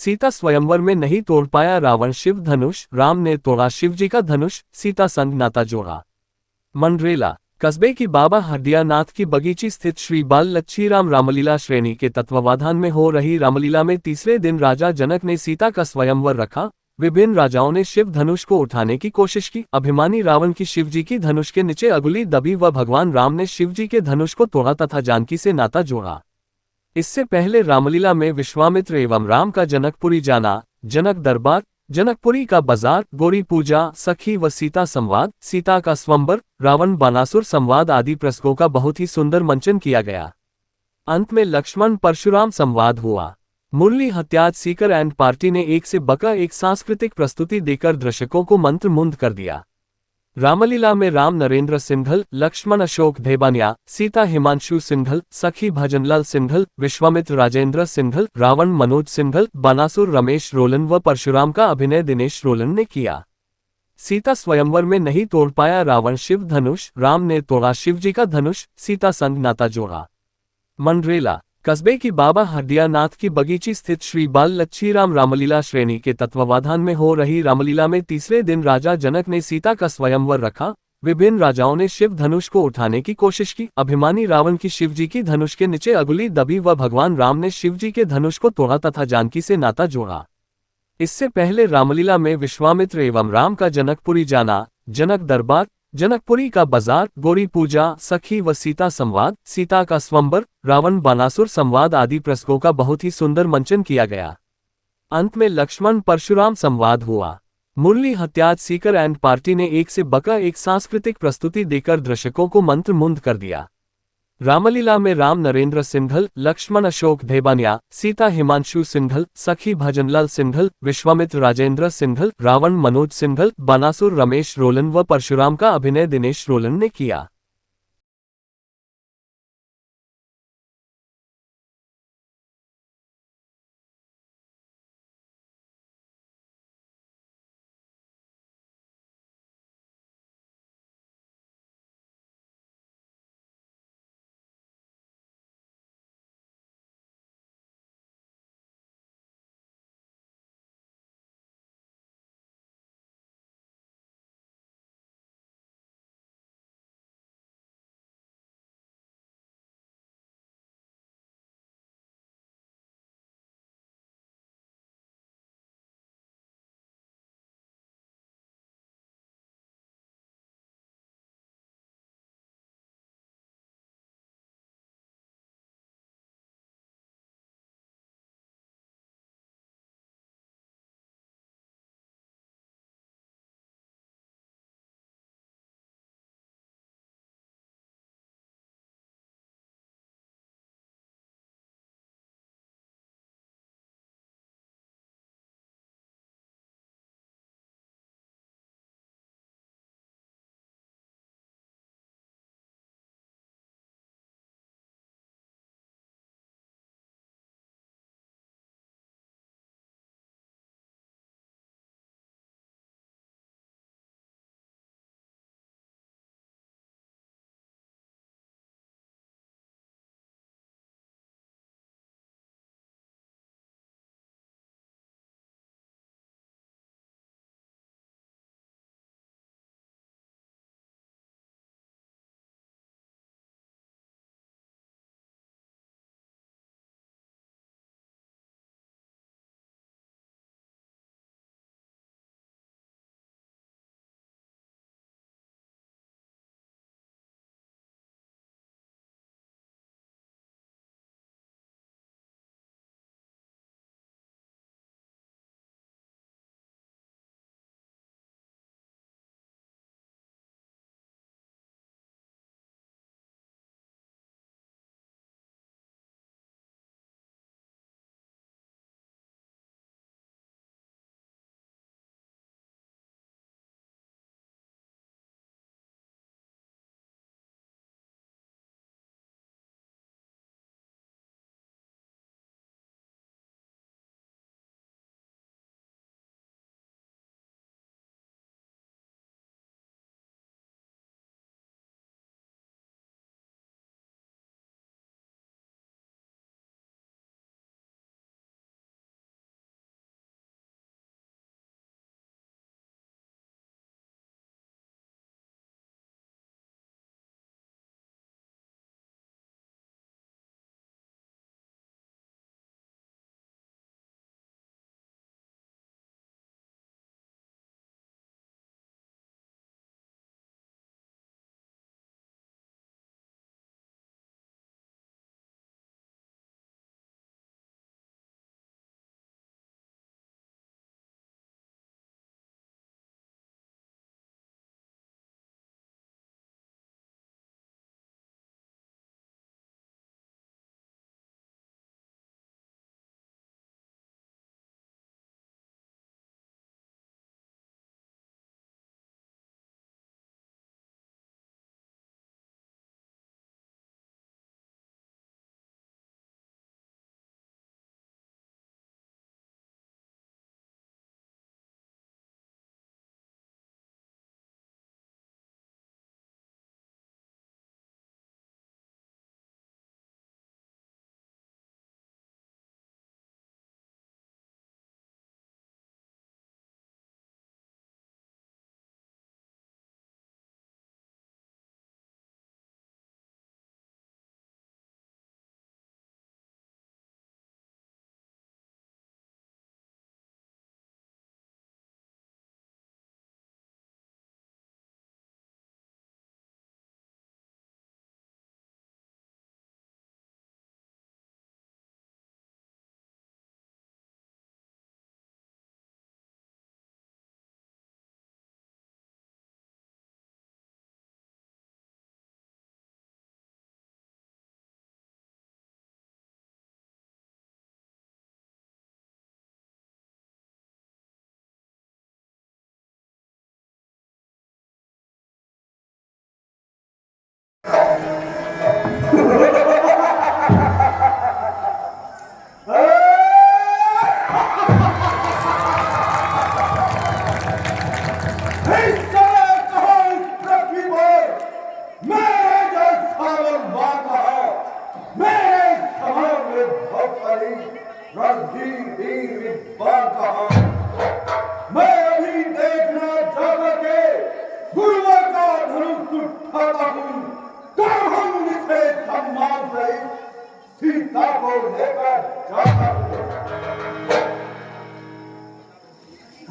सीता स्वयंवर में नहीं तोड़ पाया रावण शिव धनुष, राम ने तोड़ा शिवजी का धनुष, सीता संग नाता जोड़ा। मंडरेला कस्बे की बाबा हरदियानाथ की बगीची स्थित श्री बाल लच्छीराम रामलीला श्रेणी के तत्वावधान में हो रही रामलीला में तीसरे दिन राजा जनक ने सीता का स्वयंवर रखा। विभिन्न राजाओं ने शिव धनुष को उठाने की कोशिश की। अभिमानी रावण की शिवजी की धनुष के नीचे अंगुली दबी व भगवान राम ने शिवजी के धनुष को तोड़ा तथा जानकी से नाता जोड़ा। इससे पहले रामलीला में विश्वामित्र एवं राम का जनकपुरी जाना, जनक दरबार, जनकपुरी का बाजार, गौरी पूजा, सखी व सीता संवाद, सीता का स्वयंवर, रावण बानासुर संवाद आदि प्रसंगों का बहुत ही सुंदर मंचन किया गया। अंत में लक्ष्मण परशुराम संवाद हुआ। मुरली हत्याज सीकर एंड पार्टी ने एक से बका एक सांस्कृतिक प्रस्तुति देकर दर्शकों को मंत्रमुग्ध कर दिया। रामलीला में राम नरेंद्र सिंघल, लक्ष्मण अशोक धेबानिया, सीता हिमांशु सिंघल, सखी भजनलाल सिंघल, विश्वामित्र राजेंद्र सिंघल, रावण मनोज सिंघल, बानासुर रमेश रोलन व परशुराम का अभिनय दिनेश रोलन ने किया। सीता स्वयंवर में नहीं तोड़ पाया रावण शिव धनुष, राम ने तोड़ा शिवजी का धनुष, सीता संग नाता जोड़ा। मंडरेला कस्बे की बाबा हरदियानाथ की बगीची स्थित श्री बाल लच्छीराम रामलीला श्रेणी के तत्वावधान में हो रही रामलीला में तीसरे दिन राजा जनक ने सीता का स्वयंवर रखा। विभिन्न राजाओं ने शिव धनुष को उठाने की कोशिश की। अभिमानी रावण की शिवजी की धनुष के नीचे अंगुली दबी व भगवान राम ने शिवजी के धनुष को तोड़ा तथा जानकी से नाता जोड़ा। इससे पहले रामलीला में विश्वामित्र एवं राम का जनकपुरी जाना, जनक दरबार, जनकपुरी का बाजार, गौरी पूजा, सखी व सीता संवाद, सीता का स्वयंवर, रावण बानासुर संवाद आदि प्रसंगों का बहुत ही सुंदर मंचन किया गया। अंत में लक्ष्मण परशुराम संवाद हुआ। मुरली हत्याज सीकर एंड पार्टी ने एक से बका एक सांस्कृतिक प्रस्तुति देकर दर्शकों को मंत्रमुग्ध कर दिया। रामलीला में राम नरेंद्र सिंघल, लक्ष्मण अशोक धेबानिया, सीता हिमांशु सिंघल, सखी भजनलाल सिंघल, विश्वामित्र राजेंद्र सिंघल, रावण मनोज सिंघल, बानासुर रमेश रोलन व परशुराम का अभिनय दिनेश रोलन ने किया।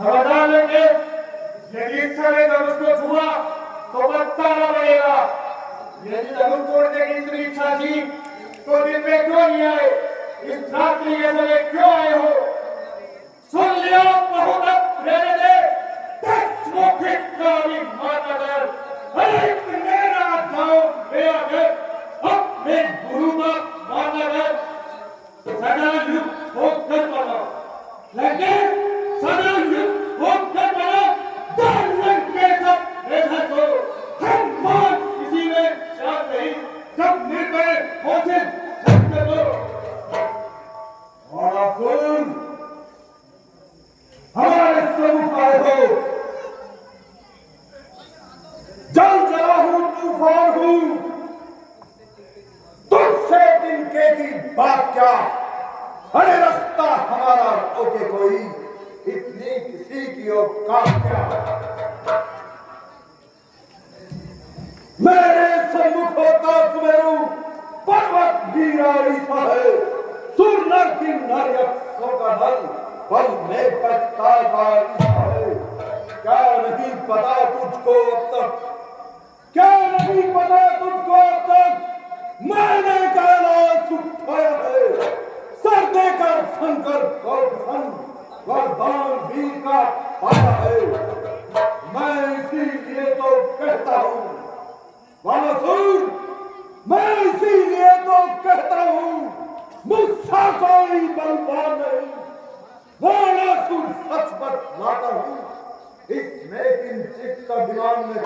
खबरदार लेंगे, यदि समय धनुष को छुआ तो बताना पड़ेगा। यदि धनुष तोड़ने की इतनी इच्छा थी तो दिन में क्यों नहीं आए? इस रात्रि के समय क्यों आए हो? सुन लिया, बहुत रहने दे। माता कर, मेरा गाँव मेरा घर, अपने गुरु का माता कर, सदा युद्ध होकर बना, लेकिन सदा युद्ध होकर बना, दानव के सब ऐसा को हम मान किसी में शायद नहीं, सब निर्भय होते सत्य को। और सुन, हमारे स्वरूप आए हो, जल जला हूं, तूफान हूं, तुझसे दिन के की बात क्या? अरे रास्ता हमारा रोके कोई, इतनी किसी की औकात क्या? मेरे सम्मुख होता सुमेरु पर्वत वीरारी सा है, सुर नर की नार्यकों का दल बल में पछताकारी सा है। क्या नहीं पता तुझको अब तक, क्या नहीं पता तुझको अब तक, मैंने कैलाश उठाया है, सर देकर शंकर गौरव वरदान वीर का पाया है। मैं इसीलिए तो कहता हूँ बालासुर, मैं इसीलिए तो कहता हूँ मुझसा कोई बलवान नहीं, बालासुर सच बतलाता हूँ, इसमें किंचित अभिमान में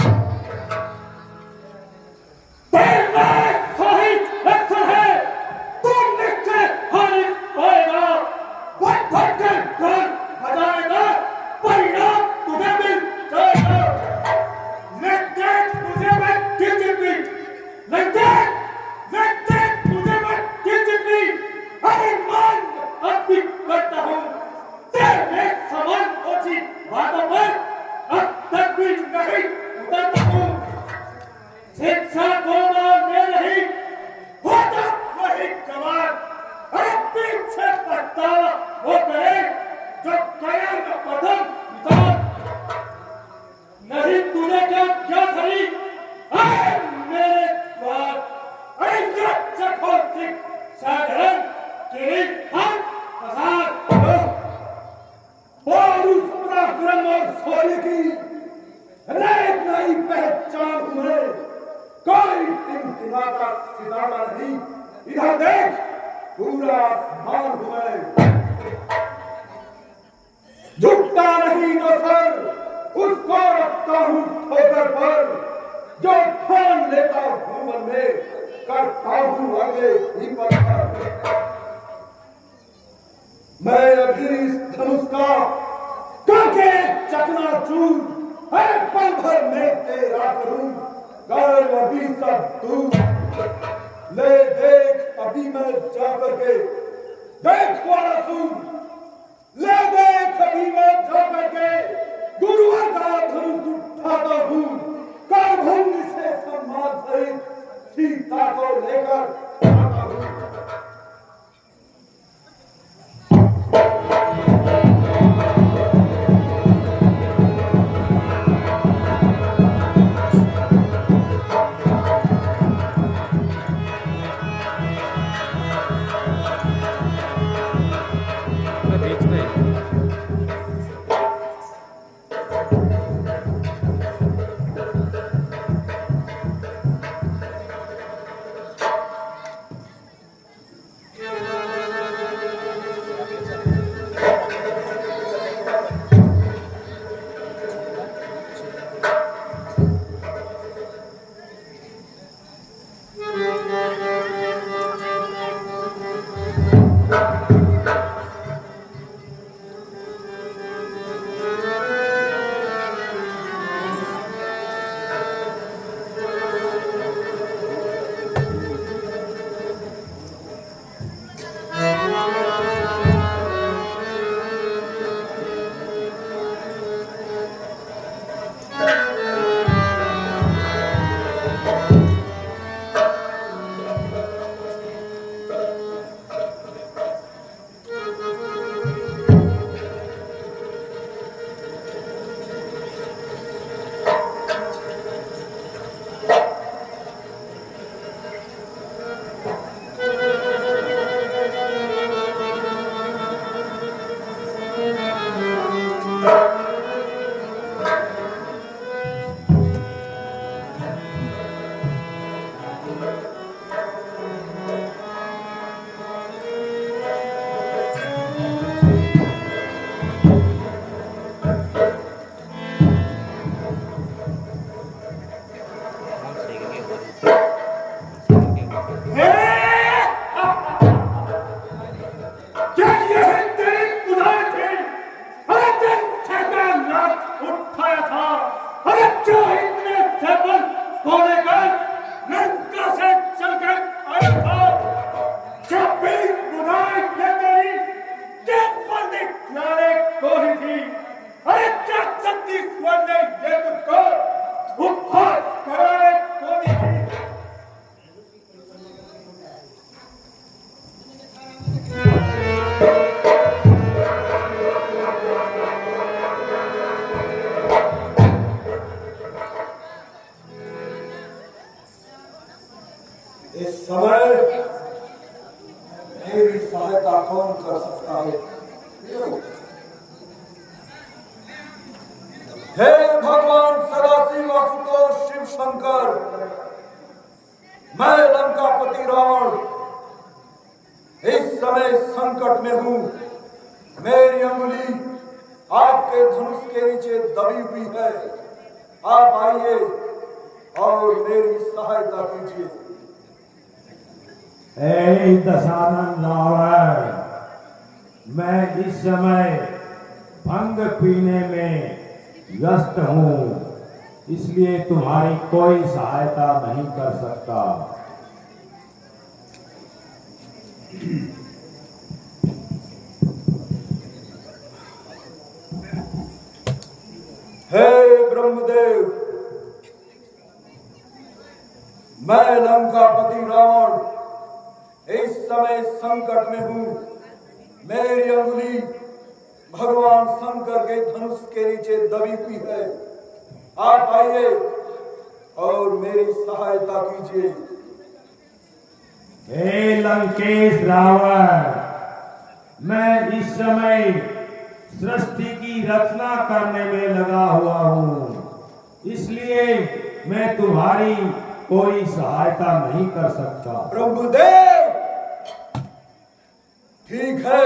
इधर देख, पूरा आसमान हुए, झुकता नहीं तो सर उसको रखता हूँ ठोकर पर, जो ठान लेता हूँ मन में करता हूँ आगे ही पर। मैं अभी इस धनुष का करके चकनाचूर हर पल भर में तेरा करूं, कर अभी सब दूर। ले देख अभी मैं जा करके, देख वाला सुन, ले देख अभी मैं जा करके गुरुवर का धनुष उठाता हूँ, कर भंग से सम्मान सहित सीता को लेकर आता हूँ। हे भगवान सदाशिव आशुतोष शिव शंकर, मैं लंकापति रावण इस समय संकट में हूं। मेरी अंगुली आपके धनुष के नीचे दबी हुई है। आप आइए और मेरी सहायता कीजिए। हे दशानन रावण, मैं इस समय भंग पीने में व्यस्त हूँ, इसलिए तुम्हारी कोई सहायता नहीं कर सकता। हे ब्रह्मदेव, मैं लंकापति रावण इस समय संकट में हूं। मेरी अंगुली भगवान शंकर के धनुष के नीचे दबी हुई है। आप आइए और मेरी सहायता कीजिए। हे लंकेश रावण, मैं इस समय सृष्टि की रचना करने में लगा हुआ हूँ, इसलिए मैं तुम्हारी कोई सहायता नहीं कर सकता। ब्रह्मदेव, ठीक है,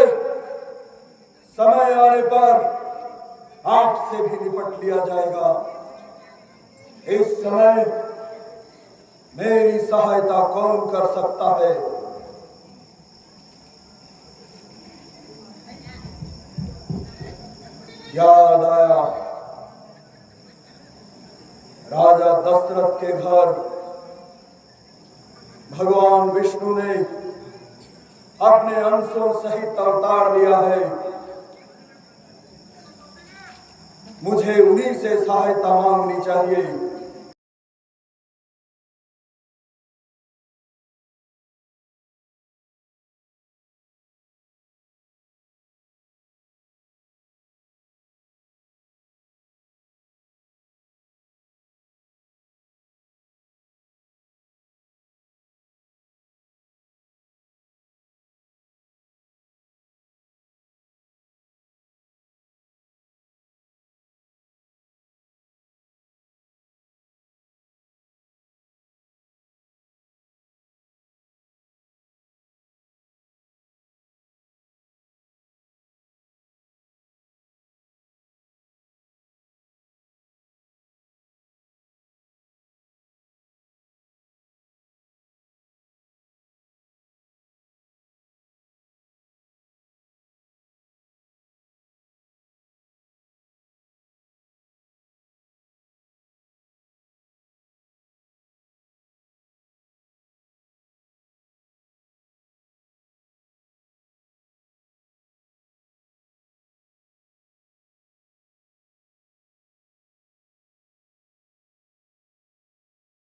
समय आने पर आपसे भी निपट लिया जाएगा। इस समय मेरी सहायता कौन कर सकता है? याद आया, राजा दशरथ के घर भगवान विष्णु ने अपने अंशों सहित अवतार लिया है। मुझे उन्हीं से सहायता मांगनी चाहिए।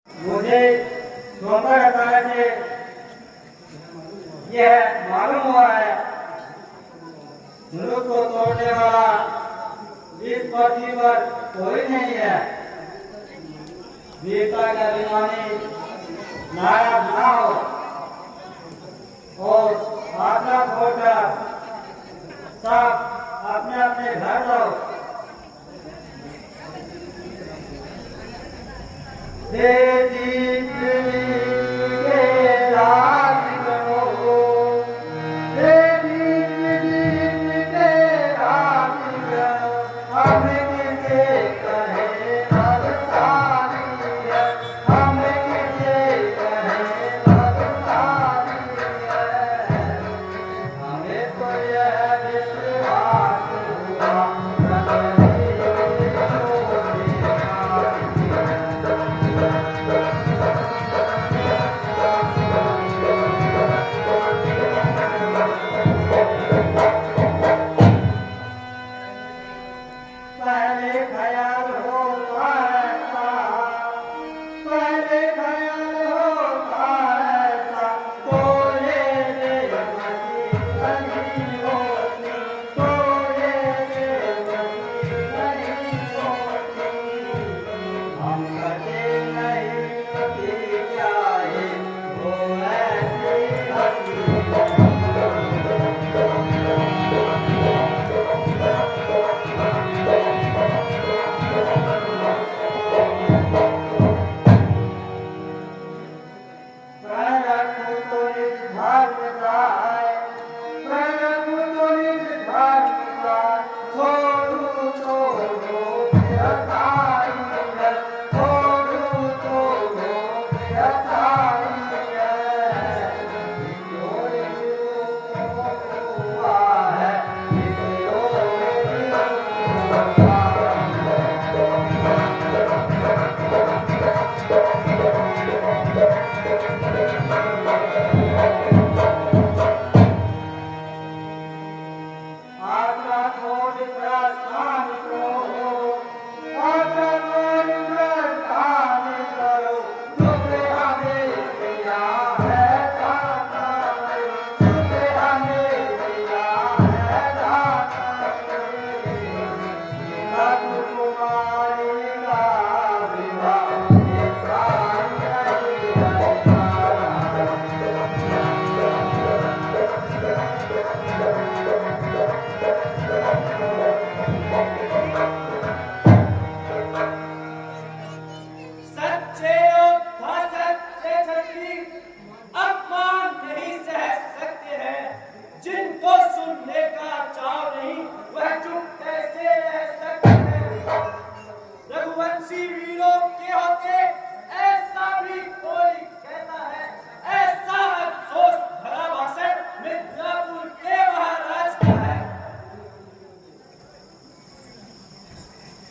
मुझे स्वतः से यह मालूम हुआ है, धनुष को तोड़ने वाला इस पृथ्वी पर कोई नहीं है। वीरता के अभिमानी नायक ना हो और आशा छोड़कर सब अपने अपने घर जाओ।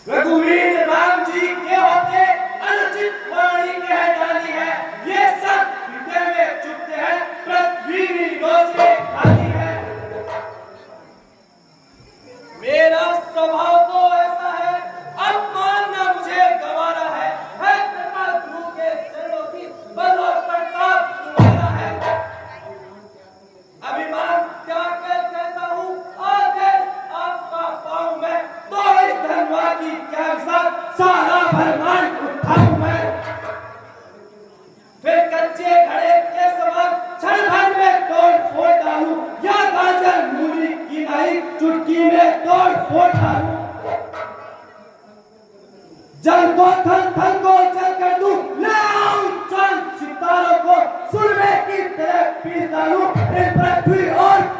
रघुवीर राम जी के होते अनुचित वाणी कह डाली है, ये सब हृदय में चुभते हैं, पृथ्वी रोजे खाली है। मेरा स्वभाव तो ऐसा है, अब मानना मुझे गंवारा है कृपा गुरु के चरणों की बल और प्रताप तुम्हारा है। अभिमान त्याग कर कहता हूँ, आदेश आपका पाऊं मैं, तो इस धनवादी क्या साथ सारा भरमान उठाऊं मैं। फिर कच्चे घड़े के समान क्षण भर में तोड़ फोड़ डालूं, या गाजर मूली की नहीं चुटकी में तोड़ फोड़ डालूं। जल को थल थल को जल कर दूं, ले आऊं चांद सितारों को सुरमे की तरह पीस डालूं। इन पृथ्वी और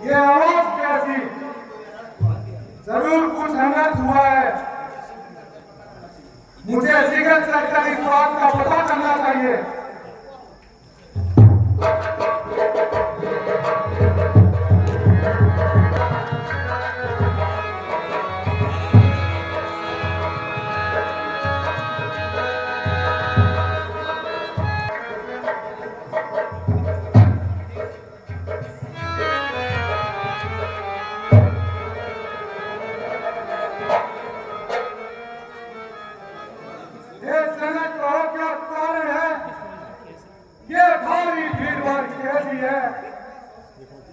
ये आवाज कैसी? जरूर कुछ हंगामा हुआ है। मुझे जिगर चढ़कर इस बात का पता करना चाहिए।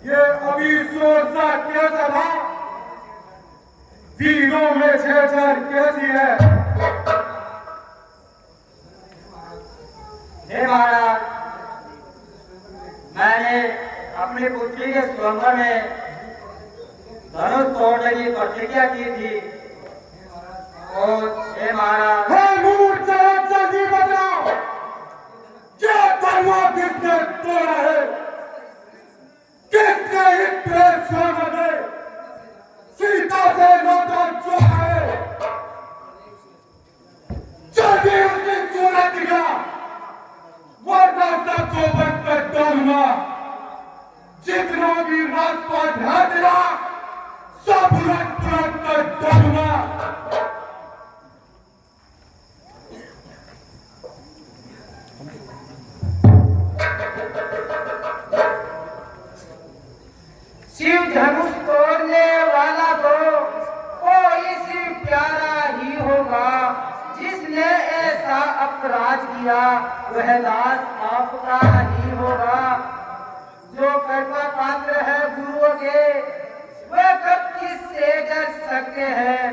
ये अभी सोचा कैसा था, तीनों में छेड़छाड़ कैसी है? हे महाराज, मैंने अपनी पुत्री के स्वयंवर में धनुष तोड़ने की प्रतिज्ञा की थी। और हे महाराज, हे मूर्ख, जल्दी बताओ, क्या धनुष किसने तोड़ा है? किसने इस प्रेम में सीता से नाता जोड़ा है? जल्दी उसकी सूरत दिखा, वरना सबको बनकर तोड़ूंगा। जितना भी राजपाट है तेरा, सब उलट पुलट कर तोड़ूंगा। शिव धनुष तोड़ने वाला तो कोई सी प्यारा ही होगा, जिसने ऐसा अपराध किया वह दास आपका ही होगा। जो कृपा पात्र है गुरुओं के, वह कब किससे डर सकते हैं?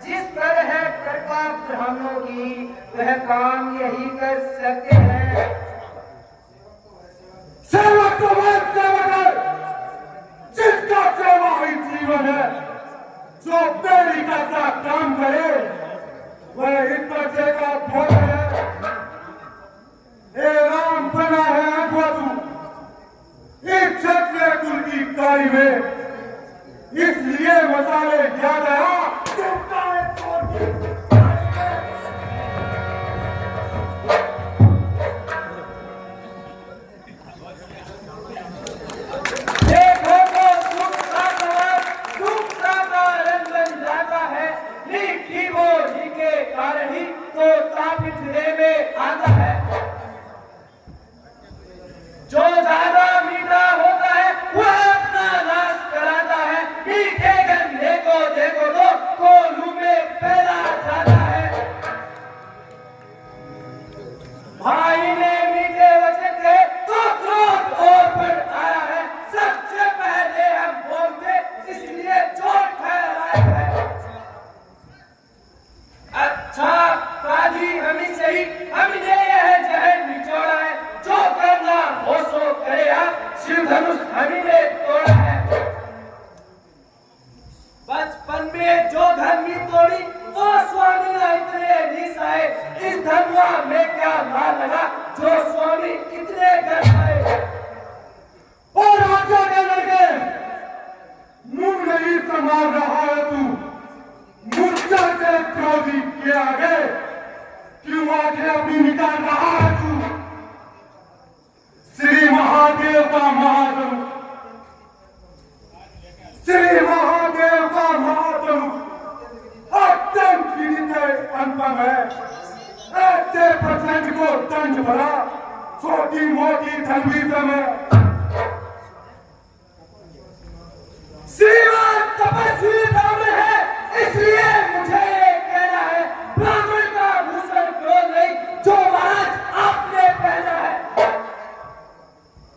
जिस पर है कृपा ब्राह्मणों की, वह काम यही कर सकते हैं। सेवक तो बस सेवक है, जिसका सेवा ही जीवन है। जो मेरी का काम करे, वह इस बच्चे का भोग है। के कारण ही तो तापित में आता है। जो ज्यादा मीठा होता है वह अपना नाश कराता है। मीठे गन्ने को देखो तो कोल्हू में फैला जाता है। भाई ने मीठे वचन कहे तो क्रोध और बढ़ आया है। सबसे पहले हम बोलते इसलिए चोट ठहराया है। अच्छा काजी हमी सही, हमने यह जहर निचोड़ा है। जो करना हो सो करे आप, शिव धनुष हमने तोड़ा है। बचपन में जो धर्मी तोड़ी वो स्वामी ना इतने निशाए। इस धनवा में क्या मार लगा जो स्वामी इतने गरमाए। और आजा के लड़के, मुंह नहीं संभाल रहा है तू। मुझसे से क्रोधी के आगे क्यों आगे अपनी निकाल रहा है तू। श्री महादेव का महाधनुष, श्री महादेव का महाधनुष अत्यंत पीड़ित है, अनुपम है। ऐसे प्रचंड को दंड भरा छोटी मोटी धनवीर में श्रीमान तपस्वी ब्राह्मण है, इसलिए मुझे ये कहना है। ब्राह्मण का भूषण क्रोध नहीं जो महाराज आपने पहना है।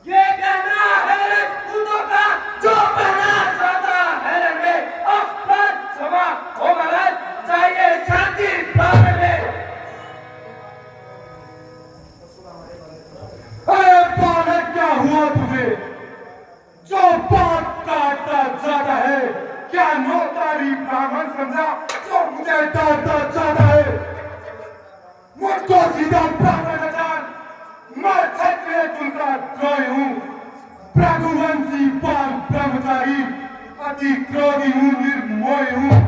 ये कहना है राजपूतों का जो पहना जाता है में। अब बात क्षमा हो महाराज, चाहिए शांति ब्राह्मण में। अरे बालक क्या हुआ तुझे जो बात काटता जाता है। क्या नौतारी ब्राह्मण समझा जो मुझे डांटता जाता है। मुझको सीधा ब्राह्मण जान, मैं क्षत्रिय कुल का द्रोही हूँ। प्रघुवंशी बाल ब्रह्मचारी अति क्रोधी हूँ, निर्मोही हूँ।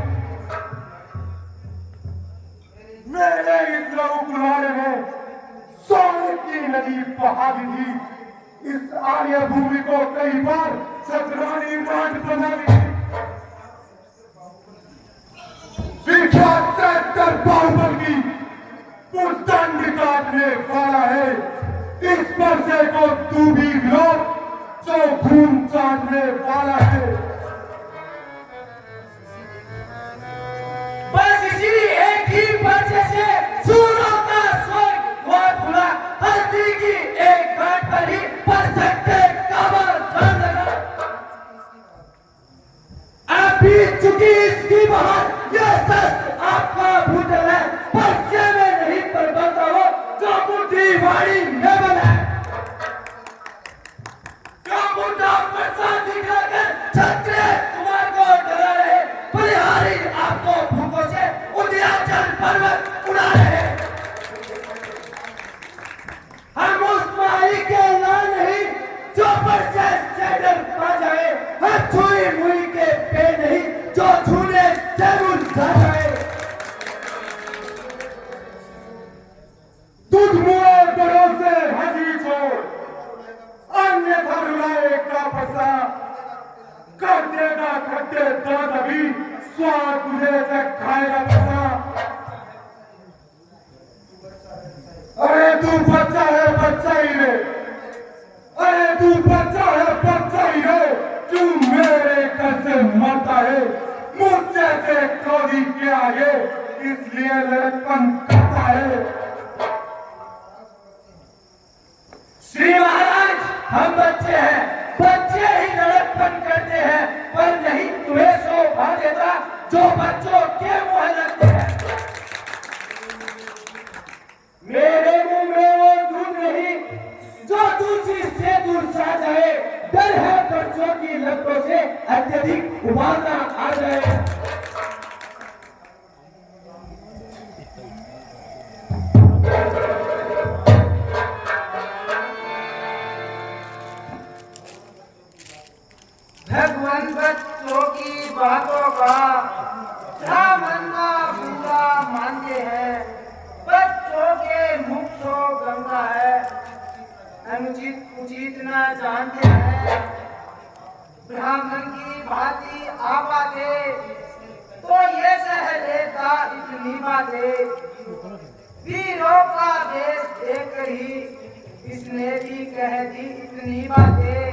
मेरे इस लघु कुलारे में सोने की नदी बहा दी थी। इस आर्य भूमि को कई बार चतुरानी राज बना दी। विख्यात सहस्त्र बाहुबल की पुष्टांड काटने वाला है। इस पर्चे को तू भी लो जो खून चाटने वाला है। बस इसी एक ही पर्चे से सूरों का स्वर्ग हुआ खुला। हल्दी की एक घाट पर ही पर सकते कमर धर लगा। अभी चुकी इसकी बहार, यह शस्त्र आपका भूतल है। पर्चे में नहीं पर बता हो जो बुद्धि वाणी में बना है। क्या मुद्दा प्रसाद दिखाकर छत्रे कुमार को डरा रहे। बलिहारी आपको भूखों से उदयाचल पर्वत उड़ा रहे। हम उस माई के लाल नहीं जो पर्चे से डर पा जाए। हम छुई मुई के पे नहीं जो छूने से मुझा जाए। तुझ मुए डरों से हंसी छोड़, अन्यथा रुलाए का फसा। कर देगा खट्टे दांत अभी, स्वाद तुझे से खाएगा फसा। अरे तू बच्चा है बच्चा ही रे, अरे तू बच्चा है बच्चा ही रे। क्यों मेरे घर से मरता है मुझसे से क्रोधी के आगे, इसलिए लड़कपन करता है। श्री महाराज हम बच्चे हैं, बच्चे ही लड़कपन करते हैं। पर नहीं तुम्हें शोभा देता जो बच्चों के मुंह लगते हैं। मेरे मुंह में वो दूध नहीं जो तुलसी से दूर सा जाए। डर है बच्चों की लपटों से अत्यधिक उबालना आ जाए। भगवान बच्चों की बातों का ब्राह्मण का बुरा मानते हैं। बच्चों के मुख तो गंगा है, अनुचित उचित न जानते हैं। ब्राह्मण की भांति आपाते तो ये सह लेता इतनी बातें। वीरों का देश देख ही इसने भी कह दी इतनी बातें।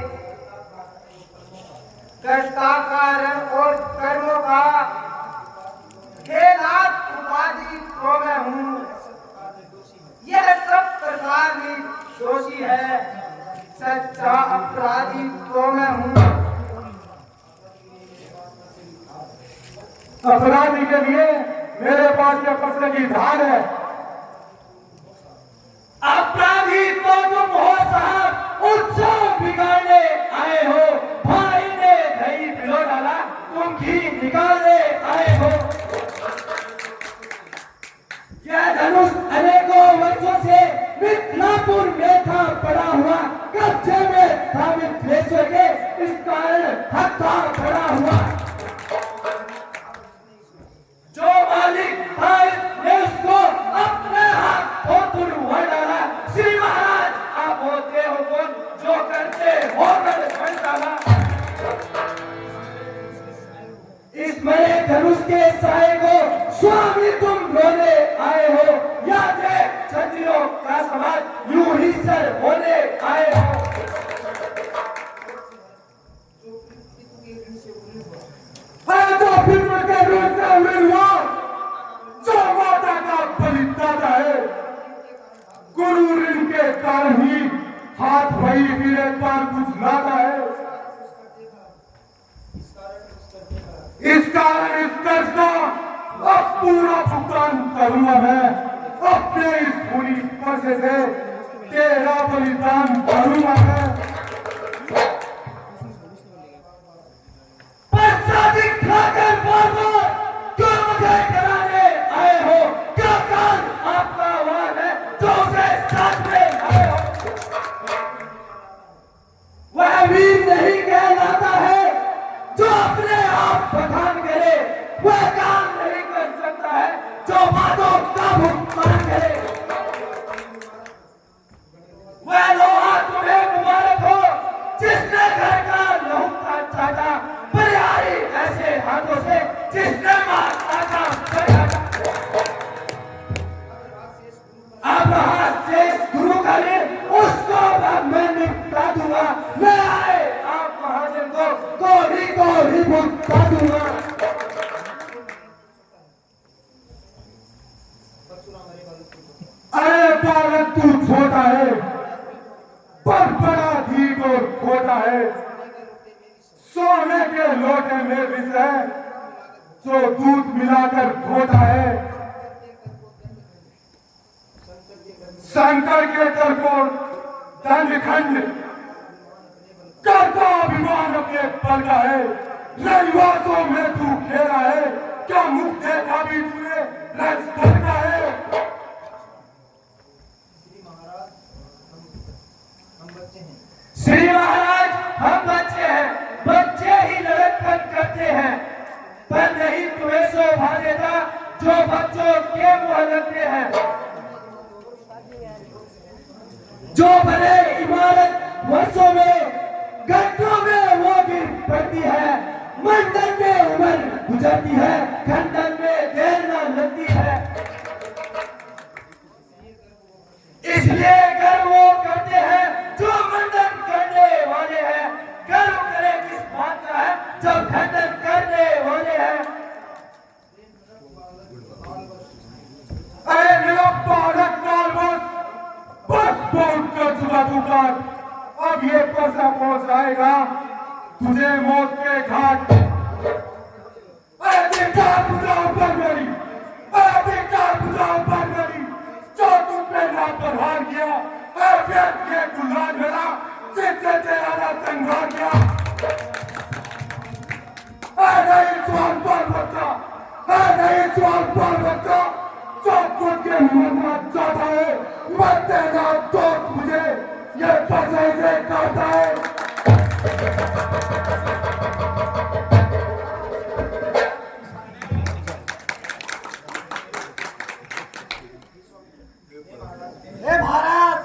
कर्ता कारण और कर्मों का खेलात उपाधि तो मैं हूँ, यह सब प्रकार की दोषी है, सच्चा अपराधी तो मैं हूँ। अपराधी के लिए मेरे पास यह प्रश्न की धार है। अपराधी तो तुम हो साहब, उत्सव बिगाड़ने आए हो। भाई ने दही पिलो डाला, तुम घी निकालने आए हो। यह धनुष अनेकों वर्षों से मिथिलापुर में था पड़ा हुआ, कब्जे में था मिथिलेश्वर के, इस कारण हत्था पड़ा हुआ। जो मालिक था ने उसको अपने हाथों तुड़वा डाला। श्री महाराज आप होते हो कौन, जो करते हो कर डाला। इस मरे धनुष के साए को स्वामी तुम रोने आए हो, या देख क्षत्रियों का समाज यूं ही सर होने आए हो। तो फिर के रूप से हुआ जो माता का बलिदाता है, गुरु ऋण के कारण ही हाथ वही फिर एक बार कुछ लाता है। इस कारण इस कर्ज का अब पूरा भुगतान करूंगा मैं, अपने इस पूरी पैसे से तेरा बलिदान करूंगा मैं। दिखाकर बार-बार क्यों मुझे कराने आए हो? क्या कान आपका वार है जो उसे साथ में आए हो? वह वीर नहीं कहलाता है जो अपने आप बखान करे, वह काम नहीं कर सकता है जो बातों का भुगतान करे। वह लोहा तुम्हें मुबारक हो जिसने घर का लहू का चाचा, बलिहारी ऐसे हाथों से जिसने माता का बचाया। अब हाथ से गुरु का ऋण उसको मैं निपटा दूंगा, मैं आए आप महाजन को कोरी कोरी भुगता दूंगा। अरे बालक तू छोटा है पर बड़ा धीर और खोटा है। सोने के लोटे में विष है जो दूध मिलाकर खोटा है। शंकर के कर को दंडखंड करता अभिमान अपने पल का है। रविवासों में तू खेला है, क्या मुख देखा भी तूने रस का है। श्री महाराज हम बच्चे हैं, बच्चे ही लड़कपन करते हैं, पर नहीं तुम्हें शोभा देता जो बच्चों के मुंह लगते हैं। जो बने इमारत वर्षों में, घंटों में वो गिर पड़ती है, मंडन में उम्र गुजरती है, खंडन में देर न लगती है। इसलिए गर्व वो करते हैं जो मंडन करने वाले हैं, गर्व करे किस बात का है जब खंडन करने वाले हैं। अरे मेरा बालक काल बस बोल कर चुका तू काट, अब ये पैसा पहुंच जाएगा तुझे मौत के घाट। अरे धिक्कार बुझाओ पर मेरी, अरे धिक्कार बुझाओ पर मेरी, जो तुम पे लापरवाह किया। ये गुलाम मेरा जिससे तेरा संघार किया। नहीं सवाल पर बच्चा, नहीं सवाल पर बच्चा, जो खुद के मरना चाहता है मर देगा दोस्त मुझे ये पैसे से करता है। महाराज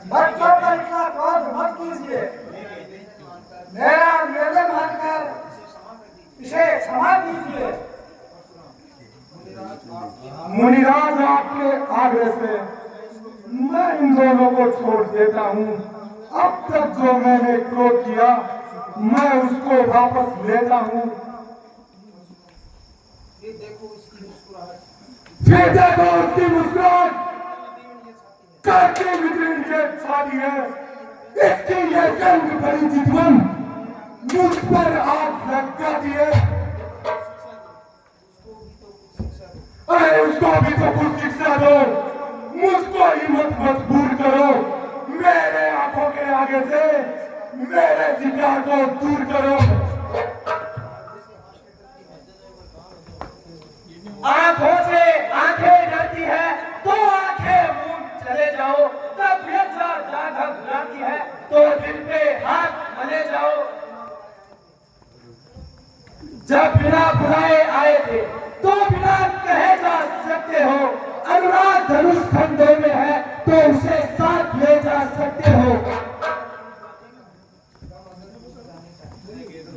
बच्चों पर इतना क्रोध मत कीजिए, मेरा निवेदन मानकर इसे क्षमा कीजिए। मुनिराज आपके आगे से मैं इन दोनों को छोड़ देता हूँ। अब तक जो मैंने क्रोध किया मैं उसको वापस लेता हूँ। फिर देखो उसकी मुस्कुराहट करके वितरण के छाती है। इसकी ये जंग बड़ी चितवन मुझ पर आग लगाती है। अरे उसको भी तो कुछ शिक्षा दो, मुझको हिम्मत मजबूर करो। मेरे आंखों के आगे से मेरे शिकार को दूर करो। आंखों से आंखें डरती है तो आंखें मूंद चले जाओ। तबीयत ज्यादा घबराती है तो दिल पे हाथ मले जाओ। जब बिना बुलाए आए थे तो बिना कहे जा सकते हो। अनुराग धनुष खंडों में है तो उसे साथ ले जा सकते हो।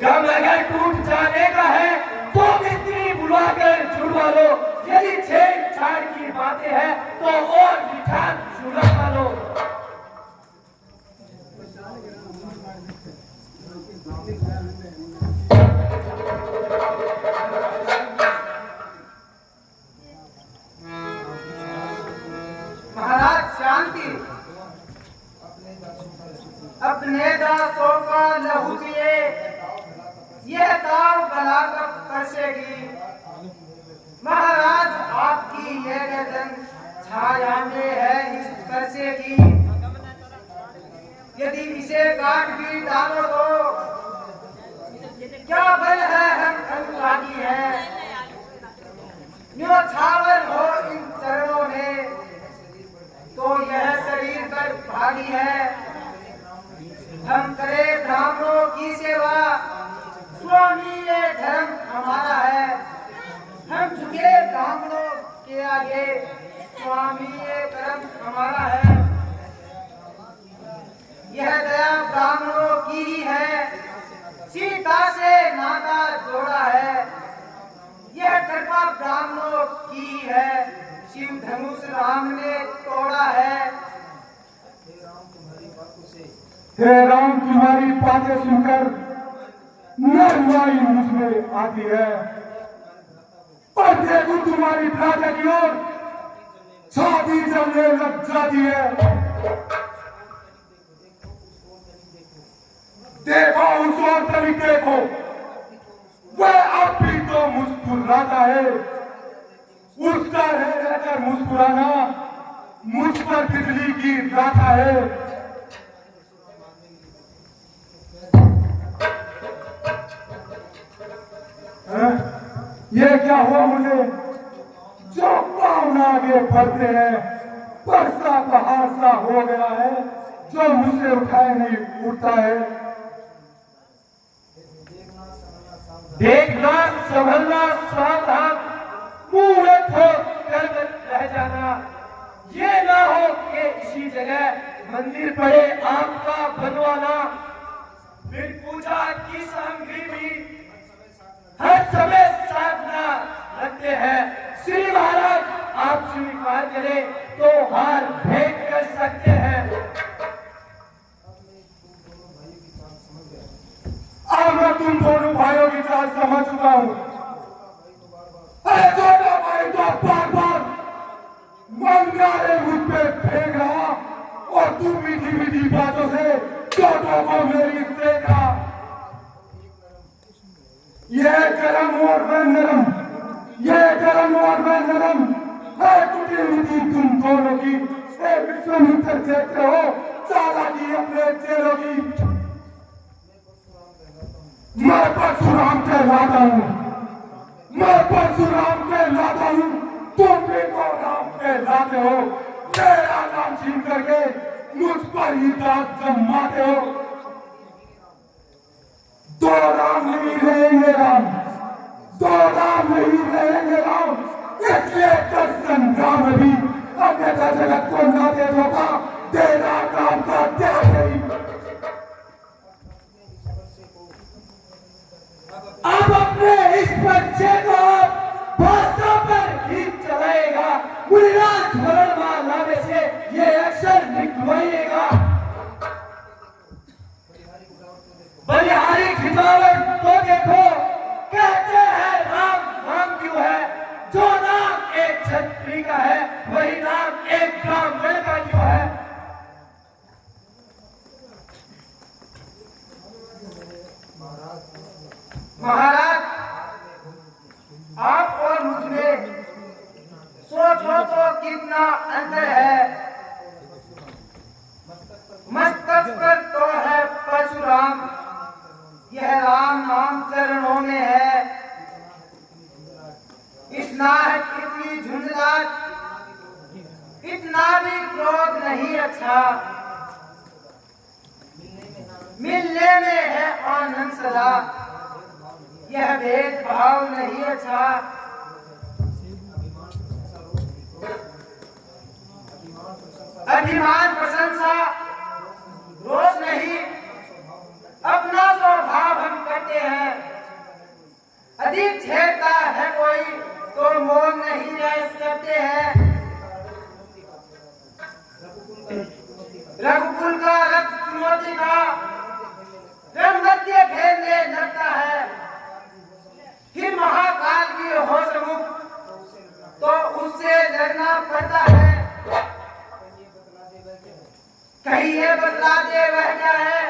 गम अगर टूट जाने का है तो मिस्त्री बुलाकर जुड़वा लो। यदि छेड़छाड़ की बातें हैं तो और मिठान जुड़वा लो। महाराज शांति। अपने दासों का लहू पिए यह दाव गला कब कसेगी। महाराज आपकी यह गर्दन छाया में है इस कसेगी। यदि इसे काट भी डालो तो क्या बल है हम अनुरागी है। जो छावर हो इन चरणों में तो यह शरीर पर भारी है। हम करे ब्राह्मणों की सेवा स्वामी ये धर्म हमारा है। हम झुके ब्राह्मणों के आगे स्वामी ये कर्म हमारा है। यह दया ब्राह्मणों की ही है। सीता से नाता जोड़ा है। यह कृपा ब्राह्मणों की ही है। शिव धनुष राम ने तोड़ा है। हे राम तुम्हारी बातें सुनकर नरमाई मुझमें आती है। पर देखो तुम्हारी प्रार्थना की ओर छाती जमने लग जाती है। देखो उस और तरीके को, वह अब भी तो मुस्कुराता है। उसका रहकर मुस्कुराना मुझ पर बिजली गिराता है। ये क्या हुआ मुझे जो पाँव आगे बढ़ते हैं। बरसा का हादसा हो गया है जो मुझसे उठाए नहीं उठता है। देखना संभलना सावधान मुंह कर रह जाना। ये ना हो कि इसी जगह मंदिर पड़े आपका बनवाना। फिर पूजा की सामग्री भी हर समय साधना रखते हैं। श्री महाराज आप स्वीकार करें तो हार भेंट कर सकते हैं। अब मैं तुम दोनों भाइयों की चाल समझ चुका हूं। अरे छोटा भाई तो बार बार मंगारे मुझ पे फेंक रहा और तू मीठी मीठी बातों से छोटों को मेरी सेक रहा। यह गरम और मैं नरम, यह गरम और मैं नरम है टूटी हुई तुम दोनों की। विश्वामित्र देखते हो चालाकी अपने चेलों की। मैं परशुराम कहलाता हूँ, मैं परशुराम कहलाता हूँ। तुम भी तो राम कहलाते हो। मेरा नाम छीन करके मुझ पर ही दांत जमाते हो। दो राम नहीं रहेंगे राम, दो राम नहीं रहेंगे राम। इसलिए कर संग्राम भी अन्यथा जगत को न दे धोखा देना काम का त्याग नहीं। अब अपने इस बच्चे को भाषा पर ही चलाए मुनिराज झोलड़बाज लावे से ये एक्शन निकलवाइएगा। बलिहारी खिंचावट तो देखो, कहते हैं राम नाम क्यों है, जो नाम एक छत्री का है वही नाम एक ब्राह्मण का क्यों है। महाराज, आप और मुझमें सोचो तो कितना अंतर है। मस्तक पर तो है परशुराम, यह राम नाम चरणों में है। इतना है कितनी झुंझलाहट, इतना भी क्रोध नहीं अच्छा। मिलने में है आनंद सदा, यह भेदभाव नहीं अच्छा। अभिमान प्रशंसा रोज नहीं, अपना स्वभाव हम करते हैं। अधिक झेलता है कोई तो मौन नहीं रह सकते हैं। रघुकुल का रक्त चुनौती का रंगमध्य खेलने लगता है। फिर महाकाल की हो समुख तो उससे लड़ना पड़ता है। कहिए बदला दे वह क्या है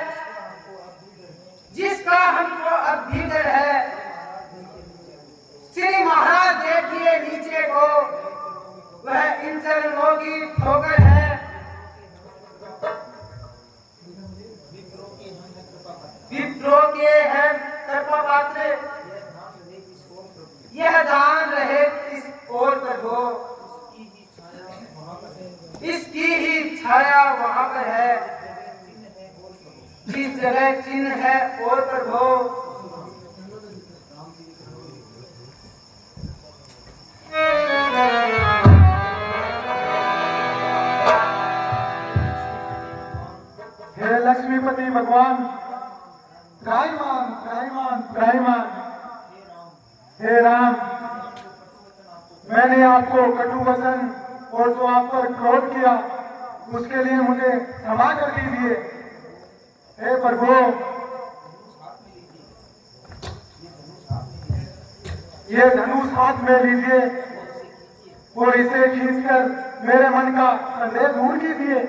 जिसका हमको अब भी डर है। श्री महाराज देखिए नीचे को, वह इन चरणों की ठोकर है। विप्रो के हैं सर्वपात्र, यह दान रहे इस ओर पर हो, इसकी ही छाया वहां पर है, जिस जगह चिन्ह है और पर हो। हे लक्ष्मीपति भगवान, त्राहिमाम त्राहिमाम त्राहिमाम। हे राम, मैंने आपको कटु वचन और जो आप पर क्रोध किया उसके लिए मुझे क्षमा कर दीजिए। हे प्रभु, ये धनुष हाथ में लीजिए और इसे खींचकर मेरे मन का संदेह दूर कीजिए।